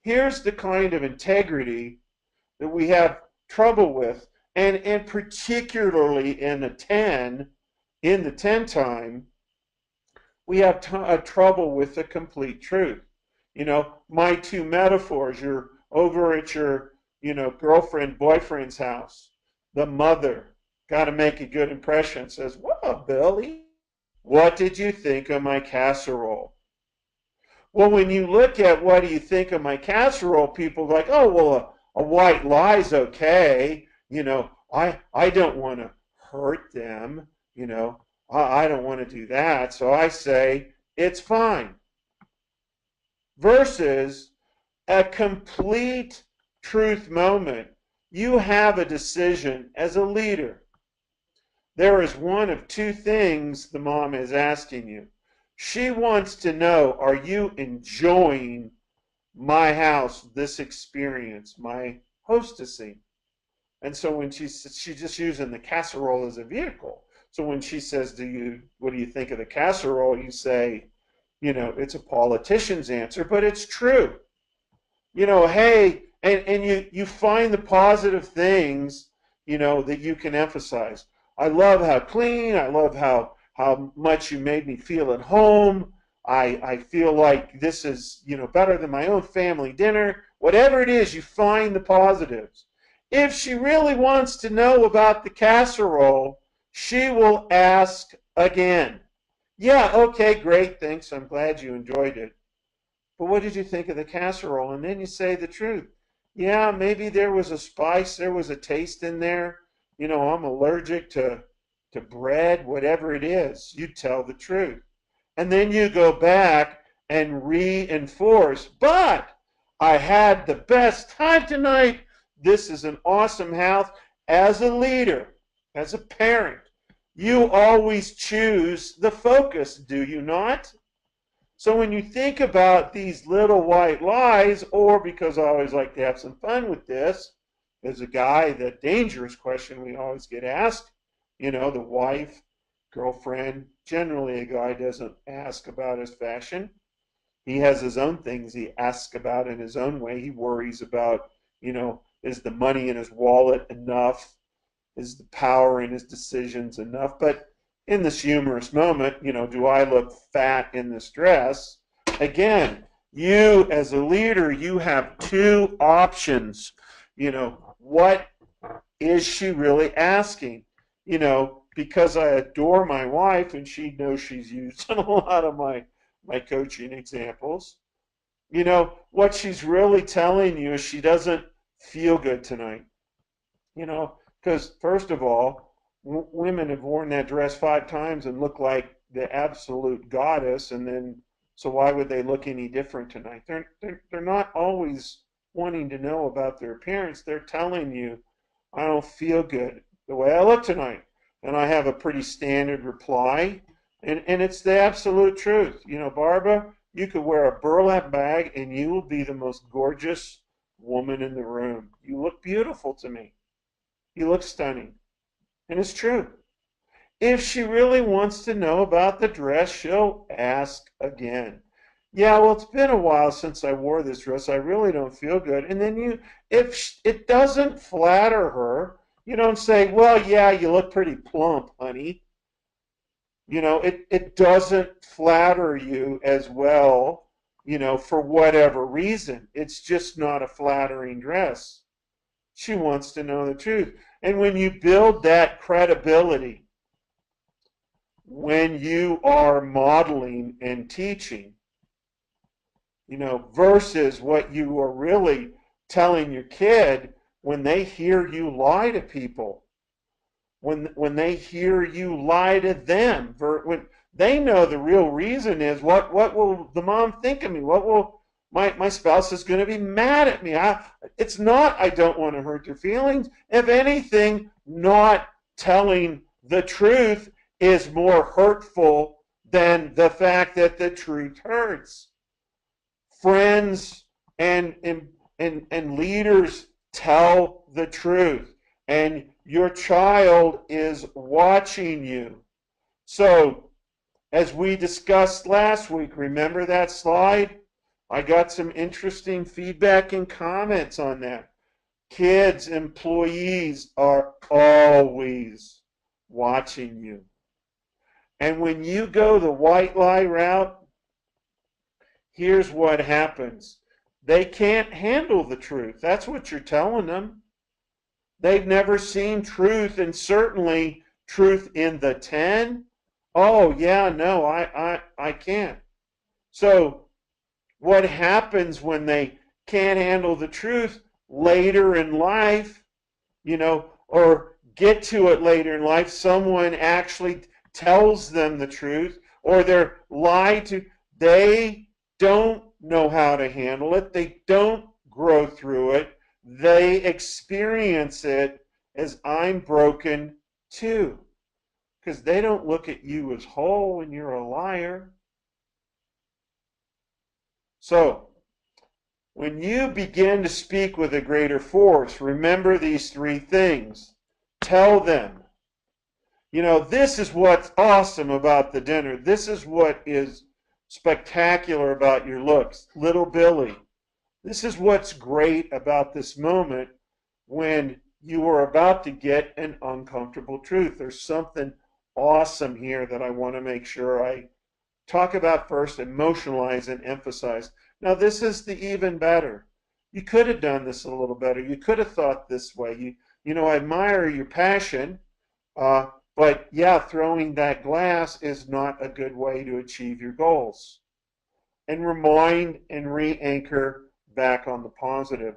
here's the kind of integrity that we have trouble with, and particularly in the 10 time, we have trouble with the complete truth. My two metaphors: you're over at your, girlfriend, boyfriend's house. The mother, got to make a good impression, says, "Well, Billy, what did you think of my casserole?" Well, when you look at what do you think of my casserole, people are like, "Oh, well, a white lie's okay. I don't want to hurt them. I don't want to do that. So I say it's fine." Versus a complete truth moment. You have a decision as a leader. There is one of two things the mom is asking you. She wants to know, are you enjoying my house, this experience, my hostessing? And so when she's just using the casserole as a vehicle. So when she says, what do you think of the casserole? You say, it's a politician's answer, but it's true. Hey, and you find the positive things, that you can emphasize. I love how clean, I love how much you made me feel at home. I feel like this is, better than my own family dinner. Whatever it is, you find the positives. If she really wants to know about the casserole, she will ask again. Yeah, okay, great, thanks. I'm glad you enjoyed it. But what did you think of the casserole? And then you say the truth. Yeah, maybe there was a spice, there was a taste in there. I'm allergic to bread, whatever it is. You tell the truth. And then you go back and reinforce. But I had the best time tonight. This is an awesome house. As a leader, as a parent, you always choose the focus, do you not? So when you think about these little white lies, or because I always like to have some fun with this, as a guy, the dangerous question we always get asked, the wife, girlfriend, generally a guy doesn't ask about his fashion. He has his own things he asks about in his own way. He worries about, is the money in his wallet enough? Is the power in his decisions enough? But in this humorous moment, do I look fat in this dress? Again, you as a leader, you have two options. What is she really asking? Because I adore my wife and she knows she's used in a lot of my coaching examples. What she's really telling you is she doesn't feel good tonight. Because first of all, women have worn that dress 5 times and look like the absolute goddess, and then so why would they look any different tonight? They're not always wanting to know about their appearance. They're telling you, I don't feel good the way I look tonight. And I have a pretty standard reply, and it's the absolute truth. Barbara, you could wear a burlap bag and you will be the most gorgeous woman in the room. You look beautiful to me. You look stunning. And it's true. If she really wants to know about the dress, she'll ask again. Yeah, well, it's been a while since I wore this dress. I really don't feel good. And then if it doesn't flatter her, you don't say, well, yeah, you look pretty plump, honey. It doesn't flatter you as well, for whatever reason. It's just not a flattering dress. She wants to know the truth. And when you build that credibility, when you are modeling and teaching, versus what you are really telling your kid when they hear you lie to people, when they hear you lie to them, when they know the real reason is, what will the mom think of me? What will my spouse is going to be mad at me? It's not I don't want to hurt their feelings. If anything, not telling the truth is more hurtful than the fact that the truth hurts. Friends and leaders tell the truth, and your child is watching you. So, as we discussed last week, remember that slide? I got some interesting feedback and comments on that. Kids, employees are always watching you. And when you go the white lie route, here's what happens. They can't handle the truth. That's what you're telling them. They've never seen truth, and certainly truth in the 10. Oh, yeah, no, I can't. So what happens when they can't handle the truth later in life, or get to it later in life, someone actually tells them the truth, or they're lied to, they don't know how to handle it. They don't grow through it. They experience it as I'm broken too. Because they don't look at you as whole and you're a liar. So, when you begin to speak with a greater force, remember these three things. Tell them, this is what's awesome about the dinner. This is what is spectacular about your looks. Little Billy, this is what's great about this moment when you are about to get an uncomfortable truth. There's something awesome here that I want to make sure I talk about first, emotionalize, and emphasize. Now, this is the even better. You could have done this a little better. You could have thought this way. I admire your passion, but yeah, throwing that glass is not a good way to achieve your goals. And remind and re-anchor back on the positive.